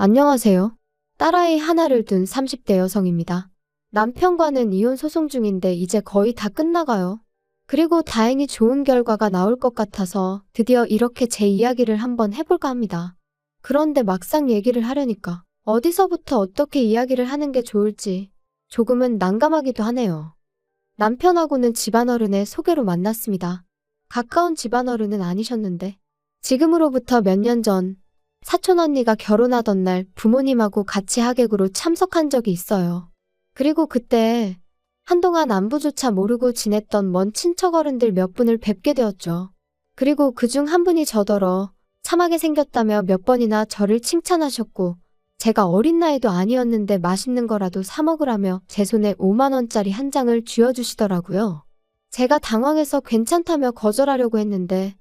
안녕하세요. 딸아이 하나를 둔 30대 여성입니다. 남편과는 이혼 소송 중인데 이제 거의 다 끝나가요. 그리고 다행히 좋은 결과가 나올 것 같아서 드디어 이렇게 제 이야기를 한번 해볼까 합니다. 그런데 막상 얘기를 하려니까 어디서부터 어떻게 이야기를 하는 게 좋을지 조금은 난감하기도 하네요. 남편하고는 집안어른의 소개로 만났습니다. 가까운 집안어른은 아니셨는데 지금으로부터 몇 년 전 사촌언니가 결혼하던 날 부모님하고 같이 하객으로 참석한 적이 있어요. 그리고 그때 한동안 안부조차 모르고 지냈던 먼 친척 어른들 몇 분을 뵙게 되었죠. 그리고 그중 한 분이 저더러 참하게 생겼다며 몇 번이나 저를 칭찬하셨고 제가 어린 나이도 아니었는데 맛있는 거라도 사 먹으라며 제 손에 5만 원짜리 한 장을 쥐어주시더라고요. 제가 당황해서 괜찮다며 거절하려고 했는데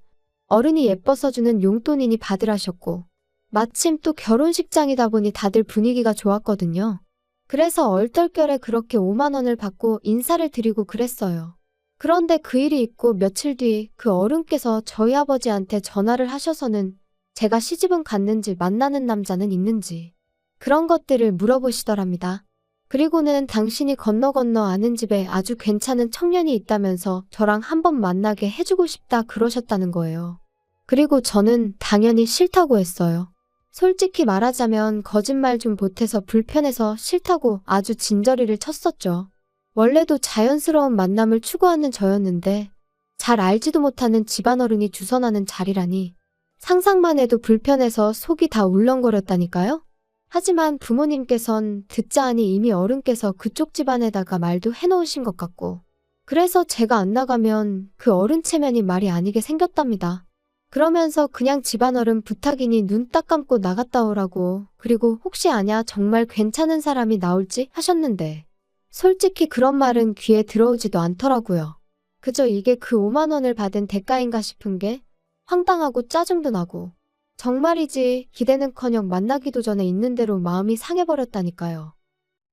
어른이 예뻐서 주는 용돈이니 받으라셨고 마침 또 결혼식장이다 보니 다들 분위기가 좋았거든요. 그래서 얼떨결에 그렇게 5만 원을 받고 인사를 드리고 그랬어요. 그런데 그 일이 있고 며칠 뒤 그 어른께서 저희 아버지한테 전화를 하셔서는 제가 시집은 갔는지 만나는 남자는 있는지 그런 것들을 물어보시더랍니다. 그리고는 당신이 건너 아는 집에 아주 괜찮은 청년이 있다면서 저랑 한번 만나게 해주고 싶다 그러셨다는 거예요. 그리고 저는 당연히 싫다고 했어요. 솔직히 말하자면 거짓말 좀 보태서 불편해서 싫다고 아주 진저리를 쳤었죠. 원래도 자연스러운 만남을 추구하는 저였는데 잘 알지도 못하는 집안어른이 주선하는 자리라니 상상만 해도 불편해서 속이 다 울렁거렸다니까요. 하지만 부모님께선 듣자 하니 이미 어른께서 그쪽 집안에다가 말도 해놓으신 것 같고 그래서 제가 안 나가면 그 어른 체면이 말이 아니게 생겼답니다. 그러면서 그냥 집안어른 부탁이니 눈 딱 감고 나갔다 오라고 그리고 혹시 아냐 정말 괜찮은 사람이 나올지 하셨는데 솔직히 그런 말은 귀에 들어오지도 않더라고요. 그저 이게 그 5만 원을 받은 대가인가 싶은 게 황당하고 짜증도 나고 정말이지 기대는커녕 만나기도 전에 있는 대로 마음이 상해버렸다니까요.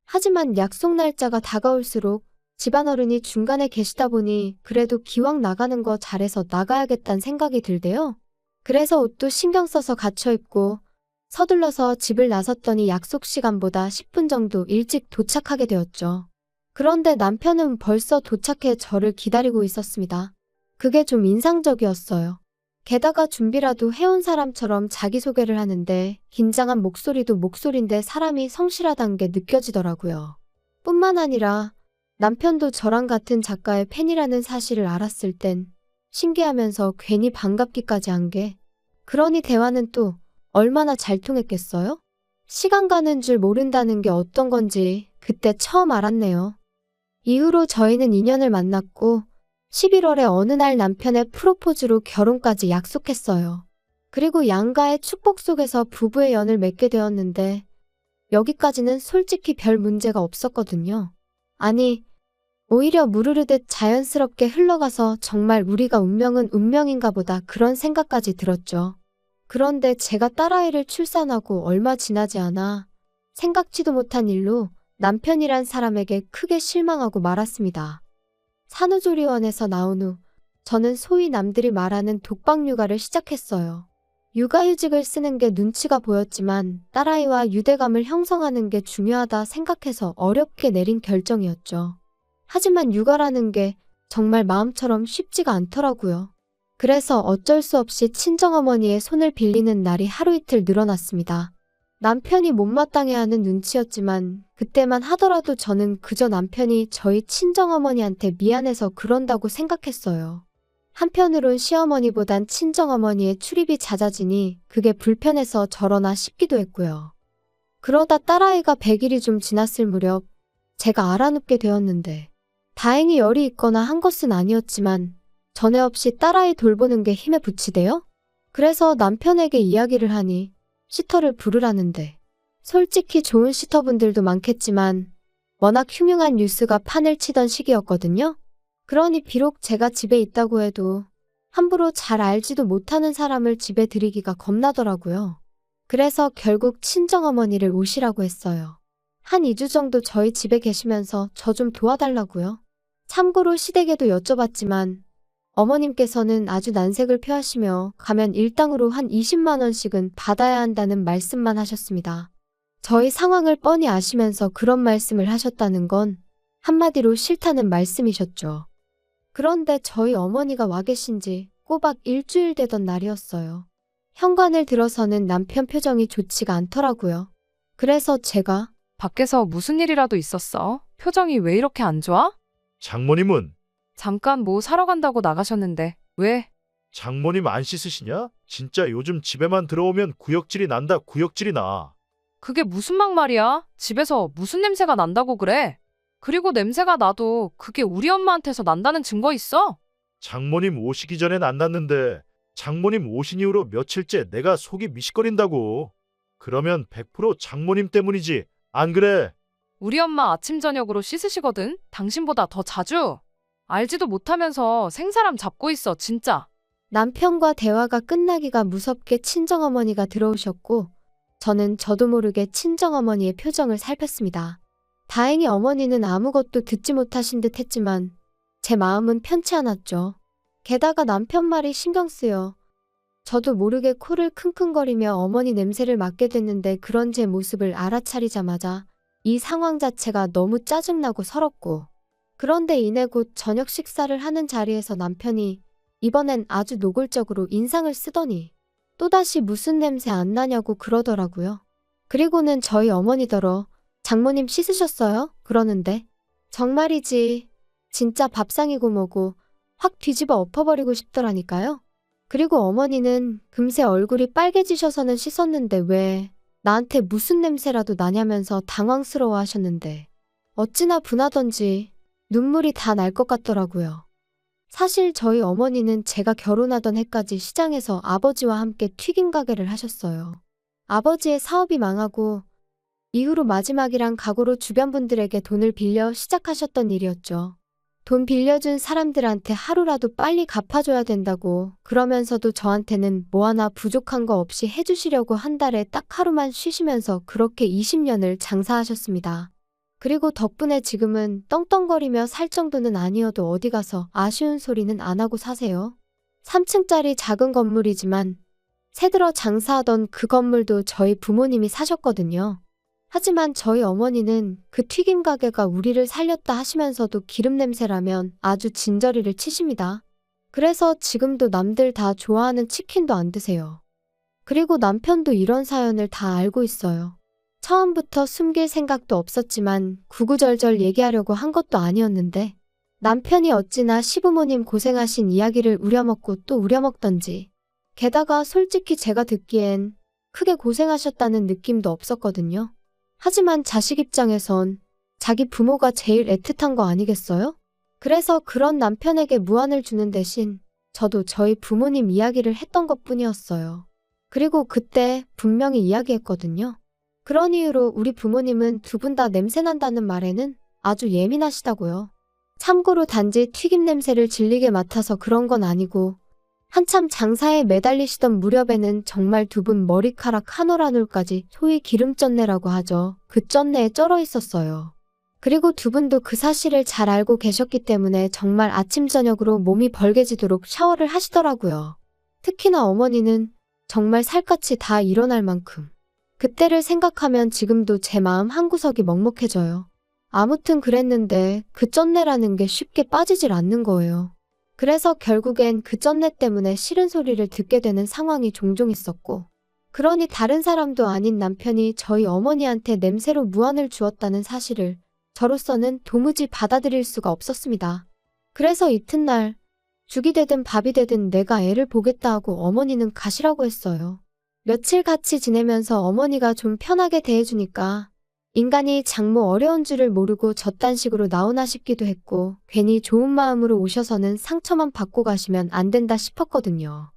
하지만 약속 날짜가 다가올수록 집안어른이 중간에 계시다 보니 그래도 기왕 나가는 거 잘해서 나가야겠다는 생각이 들대요. 그래서 옷도 신경 써서 갖춰 입고 서둘러서 집을 나섰더니 약속 시간보다 10분 정도 일찍 도착하게 되었죠. 그런데 남편은 벌써 도착해 저를 기다리고 있었습니다. 그게 좀 인상적이었어요. 게다가 준비라도 해온 사람처럼 자기소개를 하는데 긴장한 목소리도 목소리인데 사람이 성실하다는 게 느껴지더라고요. 뿐만 아니라 남편도 저랑 같은 작가의 팬이라는 사실을 알았을 땐 신기하면서 괜히 반갑기까지 한 게 그러니 대화는 또 얼마나 잘 통했겠어요? 시간 가는 줄 모른다는 게 어떤 건지 그때 처음 알았네요. 이후로 저희는 인연을 만났고 11월에 어느 날 남편의 프로포즈로 결혼까지 약속했어요. 그리고 양가의 축복 속에서 부부의 연을 맺게 되었는데 여기까지는 솔직히 별 문제가 없었거든요. 아니, 오히려 무르르듯 자연스럽게 흘러가서 정말 우리가 운명은 운명인가 보다 그런 생각까지 들었죠. 그런데 제가 딸아이를 출산하고 얼마 지나지 않아 생각지도 못한 일로 남편이란 사람에게 크게 실망하고 말았습니다. 산후조리원에서 나온 후 저는 소위 남들이 말하는 독박 육아를 시작했어요. 육아휴직을 쓰는 게 눈치가 보였지만 딸아이와 유대감을 형성하는 게 중요하다 생각해서 어렵게 내린 결정이었죠. 하지만 육아라는 게 정말 마음처럼 쉽지가 않더라고요. 그래서 어쩔 수 없이 친정어머니의 손을 빌리는 날이 하루 이틀 늘어났습니다. 남편이 못마땅해하는 눈치였지만 그때만 하더라도 저는 그저 남편이 저희 친정어머니한테 미안해서 그런다고 생각했어요. 한편으론 시어머니보단 친정어머니의 출입이 잦아지니 그게 불편해서 저러나 싶기도 했고요. 그러다 딸아이가 100일이 좀 지났을 무렵 제가 알아눕게 되었는데 다행히 열이 있거나 한 것은 아니었지만 전에 없이 딸아이 돌보는 게 힘에 부치대요? 그래서 남편에게 이야기를 하니 시터를 부르라는데 솔직히 좋은 시터분들도 많겠지만 워낙 흉흉한 뉴스가 판을 치던 시기였거든요. 그러니 비록 제가 집에 있다고 해도 함부로 잘 알지도 못하는 사람을 집에 들이기가 겁나더라고요. 그래서 결국 친정어머니를 오시라고 했어요. 한 2주 정도 저희 집에 계시면서 저 좀 도와달라고요. 참고로 시댁에도 여쭤봤지만 어머님께서는 아주 난색을 표하시며 가면 일당으로 한 20만 원씩은 받아야 한다는 말씀만 하셨습니다. 저희 상황을 뻔히 아시면서 그런 말씀을 하셨다는 건 한마디로 싫다는 말씀이셨죠. 그런데 저희 어머니가 와 계신 지 꼬박 일주일 되던 날이었어요. 현관을 들어서는 남편 표정이 좋지가 않더라고요. 그래서 제가 밖에서 무슨 일이라도 있었어? 표정이 왜 이렇게 안 좋아? 장모님은 잠깐 뭐 사러 간다고 나가셨는데 왜? 장모님 안 씻으시냐? 진짜 요즘 집에만 들어오면 구역질이 난다 구역질이 나. 그게 무슨 막말이야? 집에서 무슨 냄새가 난다고 그래? 그리고 냄새가 나도 그게 우리 엄마한테서 난다는 증거 있어? 장모님 오시기 전엔 안 났는데 장모님 오신 이후로 며칠째 내가 속이 미식거린다고. 그러면 100% 장모님 때문이지. 안 그래? 우리 엄마 아침 저녁으로 씻으시거든? 당신보다 더 자주? 알지도 못하면서 생사람 잡고 있어 진짜. 남편과 대화가 끝나기가 무섭게 친정어머니가 들어오셨고 저는 저도 모르게 친정어머니의 표정을 살폈습니다. 다행히 어머니는 아무것도 듣지 못하신 듯 했지만 제 마음은 편치 않았죠. 게다가 남편 말이 신경 쓰여 저도 모르게 코를 킁킁거리며 어머니 냄새를 맡게 됐는데 그런 제 모습을 알아차리자마자 이 상황 자체가 너무 짜증나고 서럽고 그런데 이내 곧 저녁 식사를 하는 자리에서 남편이 이번엔 아주 노골적으로 인상을 쓰더니 또다시 무슨 냄새 안 나냐고 그러더라고요. 그리고는 저희 어머니더러 장모님 씻으셨어요? 그러는데 정말이지 진짜 밥상이고 뭐고 확 뒤집어 엎어버리고 싶더라니까요. 그리고 어머니는 금세 얼굴이 빨개지셔서는 씻었는데 왜 나한테 무슨 냄새라도 나냐면서 당황스러워 하셨는데 어찌나 분하던지 눈물이 다 날 것 같더라고요. 사실 저희 어머니는 제가 결혼하던 해까지 시장에서 아버지와 함께 튀김 가게를 하셨어요. 아버지의 사업이 망하고 이후로 마지막이란 각오로 주변 분들에게 돈을 빌려 시작하셨던 일이었죠. 돈 빌려준 사람들한테 하루라도 빨리 갚아줘야 된다고 그러면서도 저한테는 뭐 하나 부족한 거 없이 해주시려고 한 달에 딱 하루만 쉬시면서 그렇게 20년을 장사하셨습니다. 그리고 덕분에 지금은 떵떵거리며 살 정도는 아니어도 어디 가서 아쉬운 소리는 안 하고 사세요. 3층짜리 작은 건물이지만 새들어 장사하던 그 건물도 저희 부모님이 사셨거든요. 하지만 저희 어머니는 그 튀김 가게가 우리를 살렸다 하시면서도 기름 냄새라면 아주 진저리를 치십니다. 그래서 지금도 남들 다 좋아하는 치킨도 안 드세요. 그리고 남편도 이런 사연을 다 알고 있어요. 처음부터 숨길 생각도 없었지만 구구절절 얘기하려고 한 것도 아니었는데 남편이 어찌나 시부모님 고생하신 이야기를 우려먹고 또 우려먹던지 게다가 솔직히 제가 듣기엔 크게 고생하셨다는 느낌도 없었거든요. 하지만 자식 입장에선 자기 부모가 제일 애틋한 거 아니겠어요? 그래서 그런 남편에게 무안을 주는 대신 저도 저희 부모님 이야기를 했던 것뿐이었어요. 그리고 그때 분명히 이야기했거든요. 그런 이유로 우리 부모님은 두 분 다 냄새난다는 말에는 아주 예민하시다고요. 참고로 단지 튀김 냄새를 질리게 맡아서 그런 건 아니고 한참 장사에 매달리시던 무렵에는 정말 두 분 머리카락 한 올 한 올까지 소위 기름전내라고 하죠. 그 전내에 쩔어 있었어요. 그리고 두 분도 그 사실을 잘 알고 계셨기 때문에 정말 아침 저녁으로 몸이 벌게지도록 샤워를 하시더라고요. 특히나 어머니는 정말 살갗이 다 일어날 만큼. 그때를 생각하면 지금도 제 마음 한구석이 먹먹해져요. 아무튼 그랬는데 그 쩐내라는 게 쉽게 빠지질 않는 거예요. 그래서 결국엔 그 쩐내 때문에 싫은 소리를 듣게 되는 상황이 종종 있었고 그러니 다른 사람도 아닌 남편이 저희 어머니한테 냄새로 무안을 주었다는 사실을 저로서는 도무지 받아들일 수가 없었습니다. 그래서 이튿날 죽이 되든 밥이 되든 내가 애를 보겠다 하고 어머니는 가시라고 했어요. 며칠 같이 지내면서 어머니가 좀 편하게 대해주니까 인간이 장모 어려운 줄을 모르고 저딴 식으로 나오나 싶기도 했고 괜히 좋은 마음으로 오셔서는 상처만 받고 가시면 안 된다 싶었거든요.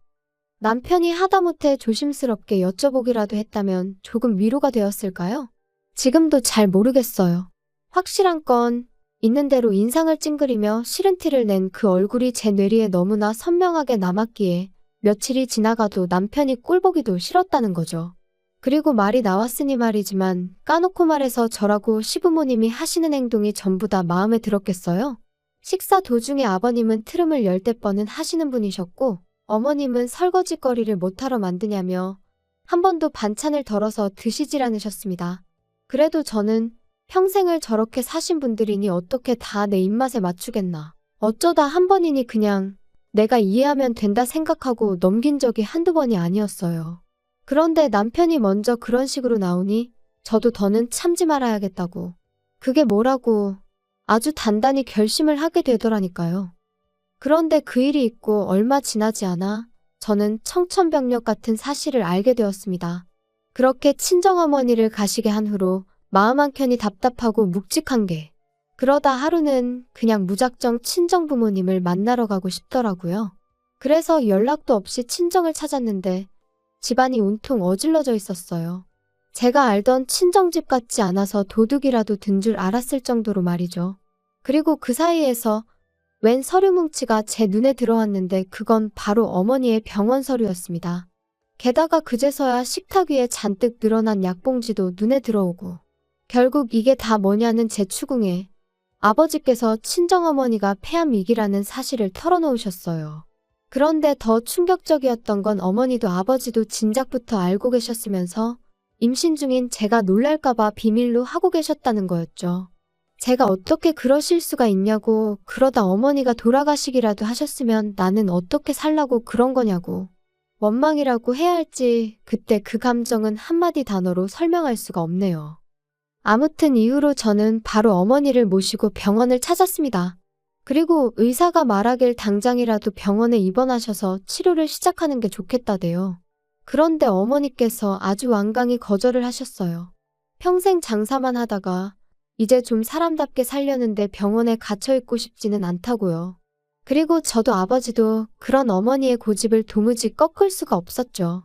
남편이 하다못해 조심스럽게 여쭤보기라도 했다면 조금 위로가 되었을까요? 지금도 잘 모르겠어요. 확실한 건 있는 대로 인상을 찡그리며 싫은 티를 낸 그 얼굴이 제 뇌리에 너무나 선명하게 남았기에 며칠이 지나가도 남편이 꼴보기도 싫었다는 거죠. 그리고 말이 나왔으니 말이지만 까놓고 말해서 저라고 시부모님이 하시는 행동이 전부 다 마음에 들었겠어요? 식사 도중에 아버님은 트름을 열대 뻔은 하시는 분이셨고 어머님은 설거지거리를 못하러 만드냐며 한 번도 반찬을 덜어서 드시질 않으셨습니다. 그래도 저는 평생을 저렇게 사신 분들이니 어떻게 다 내 입맛에 맞추겠나. 어쩌다 한 번이니 그냥 내가 이해하면 된다 생각하고 넘긴 적이 한두 번이 아니었어요. 그런데 남편이 먼저 그런 식으로 나오니 저도 더는 참지 말아야겠다고. 그게 뭐라고 아주 단단히 결심을 하게 되더라니까요. 그런데 그 일이 있고 얼마 지나지 않아 저는 청천벽력 같은 사실을 알게 되었습니다. 그렇게 친정어머니를 가시게 한 후로 마음 한켠이 답답하고 묵직한 게 그러다 하루는 그냥 무작정 친정부모님을 만나러 가고 싶더라고요. 그래서 연락도 없이 친정을 찾았는데 집안이 온통 어질러져 있었어요. 제가 알던 친정집 같지 않아서 도둑이라도 든 줄 알았을 정도로 말이죠. 그리고 그 사이에서 웬 서류 뭉치가 제 눈에 들어왔는데 그건 바로 어머니의 병원 서류였습니다. 게다가 그제서야 식탁 위에 잔뜩 늘어난 약봉지도 눈에 들어오고 결국 이게 다 뭐냐는 제 추궁에 아버지께서 친정어머니가 폐암 위기라는 사실을 털어놓으셨어요. 그런데 더 충격적이었던 건 어머니도 아버지도 진작부터 알고 계셨으면서 임신 중인 제가 놀랄까봐 비밀로 하고 계셨다는 거였죠. 제가 어떻게 그러실 수가 있냐고, 그러다 어머니가 돌아가시기라도 하셨으면 나는 어떻게 살라고 그런 거냐고. 원망이라고 해야 할지 그때 그 감정은 한마디 단어로 설명할 수가 없네요. 아무튼 이후로 저는 바로 어머니를 모시고 병원을 찾았습니다. 그리고 의사가 말하길 당장이라도 병원에 입원하셔서 치료를 시작하는 게 좋겠다대요. 그런데 어머니께서 아주 완강히 거절을 하셨어요. 평생 장사만 하다가 이제 좀 사람답게 살려는데 병원에 갇혀있고 싶지는 않다고요. 그리고 저도 아버지도 그런 어머니의 고집을 도무지 꺾을 수가 없었죠.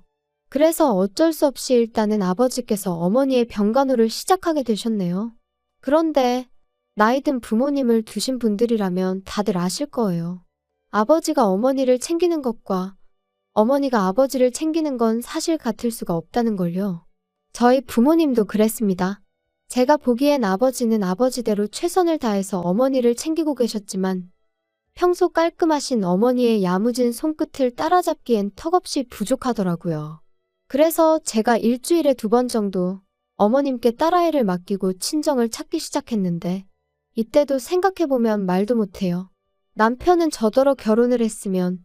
그래서 어쩔 수 없이 일단은 아버지께서 어머니의 병간호를 시작하게 되셨네요. 그런데 나이든 부모님을 두신 분들이라면 다들 아실 거예요. 아버지가 어머니를 챙기는 것과 어머니가 아버지를 챙기는 건 사실 같을 수가 없다는 걸요. 저희 부모님도 그랬습니다. 제가 보기엔 아버지는 아버지대로 최선을 다해서 어머니를 챙기고 계셨지만 평소 깔끔하신 어머니의 야무진 손끝을 따라잡기엔 턱없이 부족하더라고요. 그래서 제가 일주일에 2번 정도 어머님께 딸아이를 맡기고 친정을 찾기 시작했는데 이때도 생각해보면 말도 못해요. 남편은 저더러 결혼을 했으면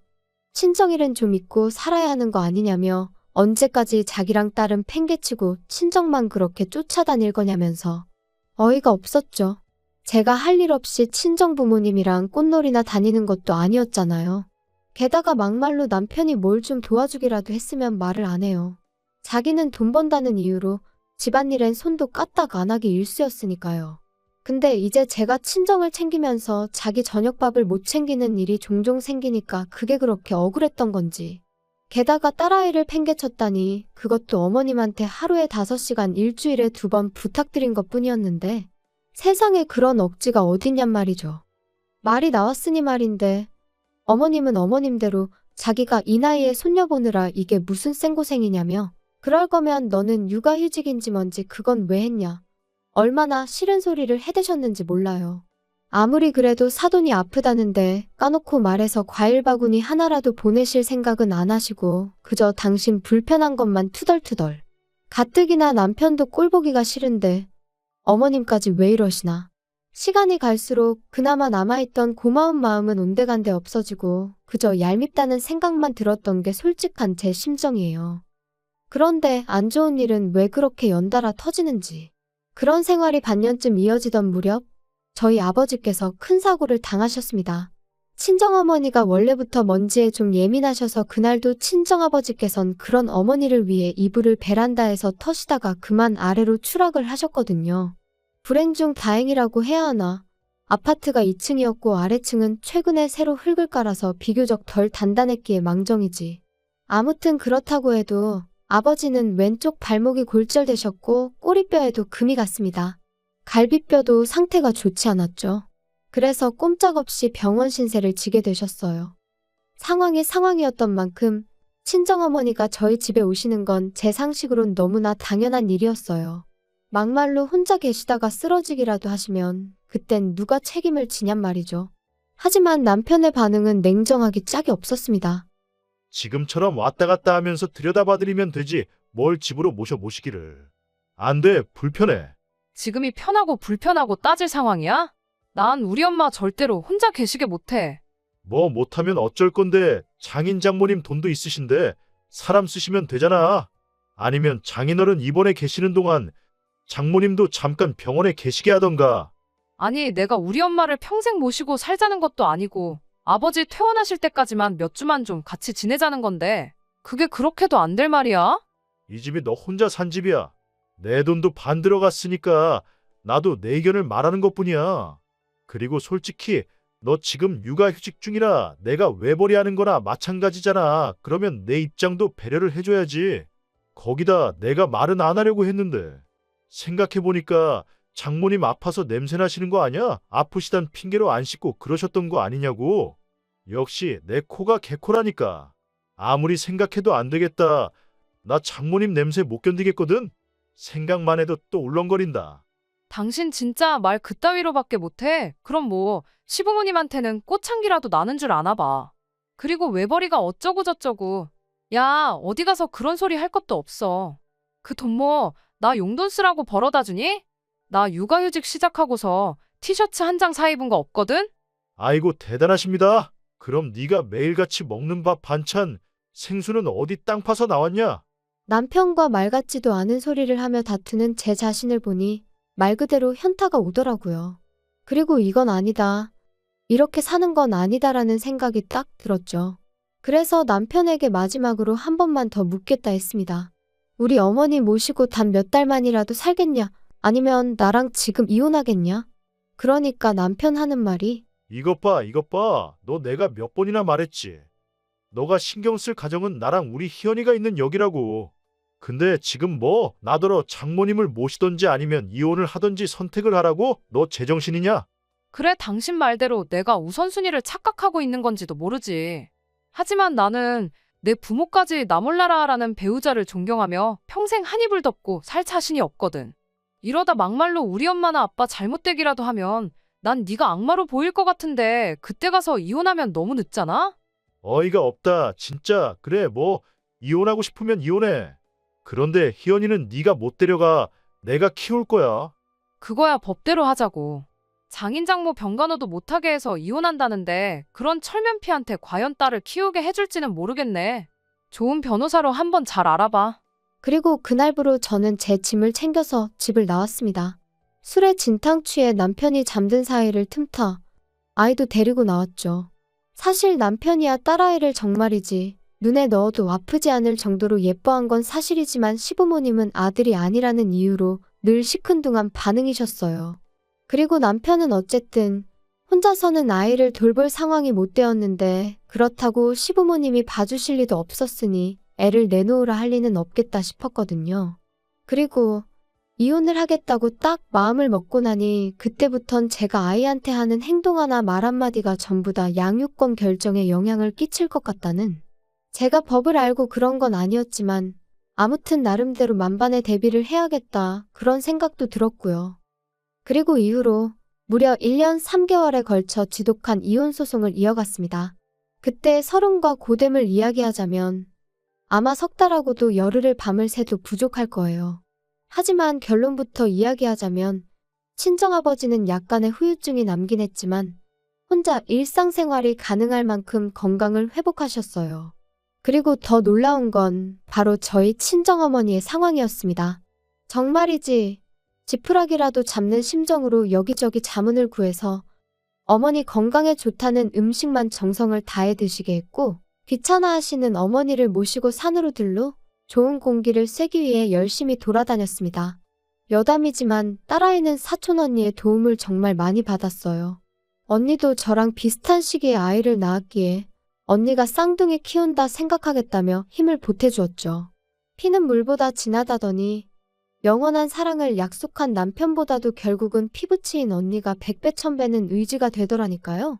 친정일은 좀 잊고 살아야 하는 거 아니냐며 언제까지 자기랑 딸은 팽개치고 친정만 그렇게 쫓아다닐 거냐면서 어이가 없었죠. 제가 할 일 없이 친정 부모님이랑 꽃놀이나 다니는 것도 아니었잖아요. 게다가 막말로 남편이 뭘 좀 도와주기라도 했으면 말을 안 해요. 자기는 돈 번다는 이유로 집안일엔 손도 까딱 안 하기 일쑤였으니까요. 근데 이제 제가 친정을 챙기면서 자기 저녁밥을 못 챙기는 일이 종종 생기니까 그게 그렇게 억울했던 건지. 게다가 딸아이를 팽개쳤다니 그것도 어머님한테 하루에 5시간 일주일에 2번 부탁드린 것뿐이었는데 세상에 그런 억지가 어딨냔 말이죠. 말이 나왔으니 말인데 어머님은 어머님대로 자기가 이 나이에 손녀 보느라 이게 무슨 생고생이냐며 그럴 거면 너는 육아휴직인지 뭔지 그건 왜 했냐. 얼마나 싫은 소리를 해대셨는지 몰라요. 아무리 그래도 사돈이 아프다는데 까놓고 말해서 과일 바구니 하나라도 보내실 생각은 안 하시고 그저 당신 불편한 것만 투덜투덜. 가뜩이나 남편도 꼴보기가 싫은데 어머님까지 왜 이러시나. 시간이 갈수록 그나마 남아있던 고마운 마음은 온데간데 없어지고 그저 얄밉다는 생각만 들었던 게 솔직한 제 심정이에요. 그런데 안 좋은 일은 왜 그렇게 연달아 터지는지. 그런 생활이 반년쯤 이어지던 무렵 저희 아버지께서 큰 사고를 당하셨습니다. 친정어머니가 원래부터 먼지에 좀 예민하셔서 그날도 친정아버지께선 그런 어머니를 위해 이불을 베란다에서 터시다가 그만 아래로 추락을 하셨거든요. 불행 중 다행이라고 해야 하나. 아파트가 2층이었고 아래층은 최근에 새로 흙을 깔아서 비교적 덜 단단했기에 망정이지. 아무튼 그렇다고 해도 아버지는 왼쪽 발목이 골절되셨고 꼬리뼈에도 금이 갔습니다. 갈비뼈도 상태가 좋지 않았죠. 그래서 꼼짝없이 병원 신세를 지게 되셨어요. 상황이 상황이었던 만큼 친정어머니가 저희 집에 오시는 건 제 상식으론 너무나 당연한 일이었어요. 막말로 혼자 계시다가 쓰러지기라도 하시면 그땐 누가 책임을 지냔 말이죠. 하지만 남편의 반응은 냉정하기 짝이 없었습니다. 지금처럼 왔다 갔다 하면서 들여다봐드리면 되지 뭘 집으로 모시기를. 안 돼, 불편해. 지금이 편하고 불편하고 따질 상황이야? 난 우리 엄마 절대로 혼자 계시게 못해. 뭐 못하면 어쩔 건데 장인 장모님 돈도 있으신데 사람 쓰시면 되잖아. 아니면 장인어른 입원해 계시는 동안 장모님도 잠깐 병원에 계시게 하던가. 아니, 내가 우리 엄마를 평생 모시고 살자는 것도 아니고 아버지 퇴원하실 때까지만 몇 주만 좀 같이 지내자는 건데 그게 그렇게도 안 될 말이야? 이 집이 너 혼자 산 집이야. 내 돈도 반 들어갔으니까 나도 내 의견을 말하는 것뿐이야. 그리고 솔직히 너 지금 육아휴직 중이라 내가 외벌이하는 거나 마찬가지잖아. 그러면 내 입장도 배려를 해줘야지. 거기다 내가 말은 안 하려고 했는데. 생각해보니까 장모님 아파서 냄새 나시는 거 아니야? 아프시단 핑계로 안 씻고 그러셨던 거 아니냐고. 역시 내 코가 개코라니까. 아무리 생각해도 안 되겠다. 나 장모님 냄새 못 견디겠거든? 생각만 해도 또 울렁거린다. 당신 진짜 말 그따위로밖에 못해. 그럼 뭐 시부모님한테는 꽃향기라도 나는 줄 아나 봐. 그리고 외벌이가 어쩌고 저쩌고. 야, 어디 가서 그런 소리 할 것도 없어. 그 돈 뭐 나 용돈 쓰라고 벌어다 주니? 나 육아휴직 시작하고서 티셔츠 한 장 사 입은 거 없거든? 아이고 대단하십니다. 그럼 네가 매일같이 먹는 밥 반찬 생수는 어디 땅 파서 나왔냐? 남편과 말 같지도 않은 소리를 하며 다투는 제 자신을 보니 말 그대로 현타가 오더라고요. 그리고 이건 아니다. 이렇게 사는 건 아니다라는 생각이 딱 들었죠. 그래서 남편에게 마지막으로 한 번만 더 묻겠다 했습니다. 우리 어머니 모시고 단 몇 달만이라도 살겠냐? 아니면 나랑 지금 이혼하겠냐? 그러니까 남편 하는 말이 이것 봐, 이것 봐. 너 내가 몇 번이나 말했지. 너가 신경 쓸 가정은 나랑 우리 희연이가 있는 여기라고. 근데 지금 뭐 나더러 장모님을 모시던지 아니면 이혼을 하던지 선택을 하라고? 너 제정신이냐? 그래, 당신 말대로 내가 우선순위를 착각하고 있는 건지도 모르지. 하지만 나는 내 부모까지 나 몰라라라는 배우자를 존경하며 평생 한 이불 덮고 살 자신이 없거든. 이러다 막말로 우리 엄마나 아빠 잘못되기라도 하면 난 네가 악마로 보일 것 같은데 그때 가서 이혼하면 너무 늦잖아? 어이가 없다. 진짜. 그래 뭐 이혼하고 싶으면 이혼해. 그런데 희연이는 네가 못 데려가. 내가 키울 거야. 그거야 법대로 하자고. 장인장모 병간호도 못하게 해서 이혼한다는데 그런 철면피한테 과연 딸을 키우게 해줄지는 모르겠네. 좋은 변호사로 한번 잘 알아봐. 그리고 그날부로 저는 제 짐을 챙겨서 집을 나왔습니다. 술에 진탕 취해 남편이 잠든 사이를 틈타 아이도 데리고 나왔죠. 사실 남편이야 딸아이를 정말이지 눈에 넣어도 아프지 않을 정도로 예뻐한 건 사실이지만 시부모님은 아들이 아니라는 이유로 늘 시큰둥한 반응이셨어요. 그리고 남편은 어쨌든 혼자서는 아이를 돌볼 상황이 못 되었는데 그렇다고 시부모님이 봐주실 리도 없었으니 애를 내놓으라 할 리는 없겠다 싶었거든요. 그리고 이혼을 하겠다고 딱 마음을 먹고 나니 그때부턴 제가 아이한테 하는 행동 하나 말 한마디가 전부 다 양육권 결정에 영향을 끼칠 것 같다는 제가 법을 알고 그런 건 아니었지만 아무튼 나름대로 만반의 대비를 해야겠다 그런 생각도 들었고요. 그리고 이후로 무려 1년 3개월에 걸쳐 지독한 이혼 소송을 이어갔습니다. 그때 서름과 고됨을 이야기하자면 아마 석 달하고도 열흘을 밤을 새도 부족할 거예요. 하지만 결론부터 이야기하자면 친정아버지는 약간의 후유증이 남긴 했지만 혼자 일상생활이 가능할 만큼 건강을 회복하셨어요. 그리고 더 놀라운 건 바로 저희 친정어머니의 상황이었습니다. 정말이지 지푸라기라도 잡는 심정으로 여기저기 자문을 구해서 어머니 건강에 좋다는 음식만 정성을 다해 드시게 했고 귀찮아하시는 어머니를 모시고 산으로 들러 좋은 공기를 쐬기 위해 열심히 돌아다녔습니다. 여담이지만 딸아이는 사촌 언니의 도움을 정말 많이 받았어요. 언니도 저랑 비슷한 시기에 아이를 낳았기에 언니가 쌍둥이 키운다 생각하겠다며 힘을 보태주었죠. 피는 물보다 진하다더니 영원한 사랑을 약속한 남편보다도 결국은 피부치인 언니가 100배 1000배는 의지가 되더라니까요.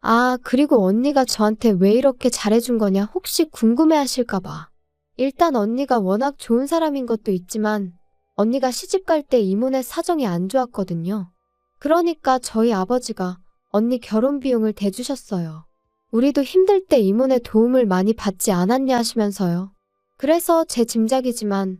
아, 그리고 언니가 저한테 왜 이렇게 잘해준 거냐 혹시 궁금해하실까봐. 일단 언니가 워낙 좋은 사람인 것도 있지만 언니가 시집갈 때 이모네 사정이 안 좋았거든요. 그러니까 저희 아버지가 언니 결혼 비용을 대주셨어요. 우리도 힘들 때 이모네 도움을 많이 받지 않았냐 하시면서요. 그래서 제 짐작이지만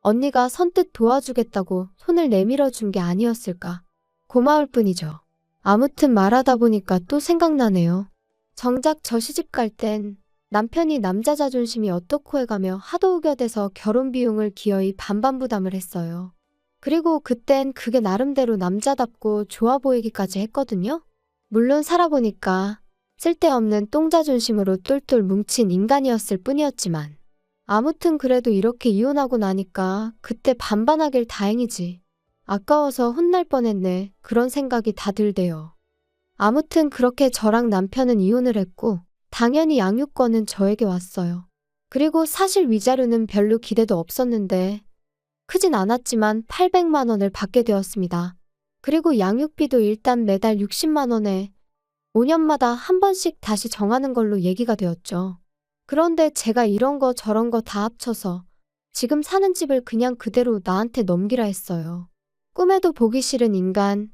언니가 선뜻 도와주겠다고 손을 내밀어 준 게 아니었을까. 고마울 뿐이죠. 아무튼 말하다 보니까 또 생각나네요. 정작 저 시집 갈 땐 남편이 남자 자존심이 어떻고 해가며 하도 우겨대서 결혼 비용을 기어이 반반 부담을 했어요. 그리고 그땐 그게 나름대로 남자답고 좋아 보이기까지 했거든요. 물론 살아보니까 쓸데없는 똥자존심으로 똘똘 뭉친 인간이었을 뿐이었지만 아무튼 그래도 이렇게 이혼하고 나니까 그때 반반하길 다행이지. 아까워서 혼날 뻔했네. 그런 생각이 다 들대요. 아무튼 그렇게 저랑 남편은 이혼을 했고 당연히 양육권은 저에게 왔어요. 그리고 사실 위자료는 별로 기대도 없었는데 크진 않았지만 800만 원을 받게 되었습니다. 그리고 양육비도 일단 매달 60만 원에 5년마다 한 번씩 다시 정하는 걸로 얘기가 되었죠. 그런데 제가 이런 거 저런 거 다 합쳐서 지금 사는 집을 그냥 그대로 나한테 넘기라 했어요. 꿈에도 보기 싫은 인간,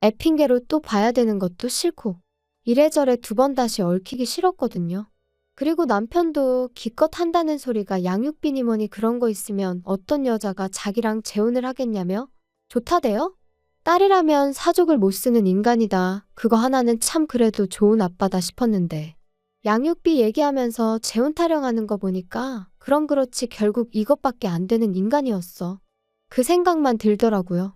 애 핑계로 또 봐야 되는 것도 싫고 이래저래 두 번 다시 얽히기 싫었거든요. 그리고 남편도 기껏 한다는 소리가 양육비니 뭐니 그런 거 있으면 어떤 여자가 자기랑 재혼을 하겠냐며? 좋다대요? 딸이라면 사족을 못 쓰는 인간이다. 그거 하나는 참 그래도 좋은 아빠다 싶었는데 양육비 얘기하면서 재혼 타령하는 거 보니까 그럼 그렇지 결국 이것밖에 안 되는 인간이었어. 그 생각만 들더라고요.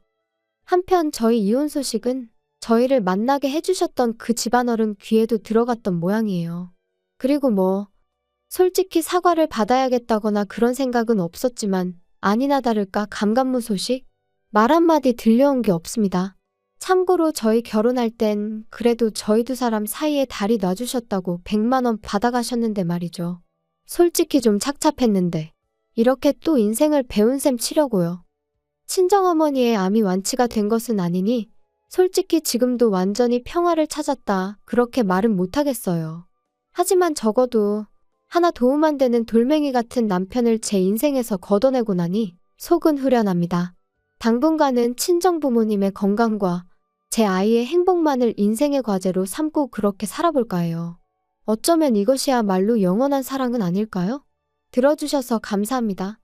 한편 저희 이혼 소식은 저희를 만나게 해주셨던 그 집안어른 귀에도 들어갔던 모양이에요. 그리고 솔직히 사과를 받아야겠다거나 그런 생각은 없었지만 아니나 다를까 감감무 소식? 말 한마디 들려온 게 없습니다. 참고로 저희 결혼할 땐 그래도 저희 두 사람 사이에 다리 놔주셨다고 100만 원 받아가셨는데 말이죠. 솔직히 좀 착잡했는데 이렇게 또 인생을 배운 셈 치려고요. 친정어머니의 암이 완치가 된 것은 아니니 솔직히 지금도 완전히 평화를 찾았다 그렇게 말은 못하겠어요. 하지만 적어도 하나 도움 안 되는 돌멩이 같은 남편을 제 인생에서 걷어내고 나니 속은 후련합니다. 당분간은 친정부모님의 건강과 제 아이의 행복만을 인생의 과제로 삼고 그렇게 살아볼까 해요. 어쩌면 이것이야말로 영원한 사랑은 아닐까요? 들어주셔서 감사합니다.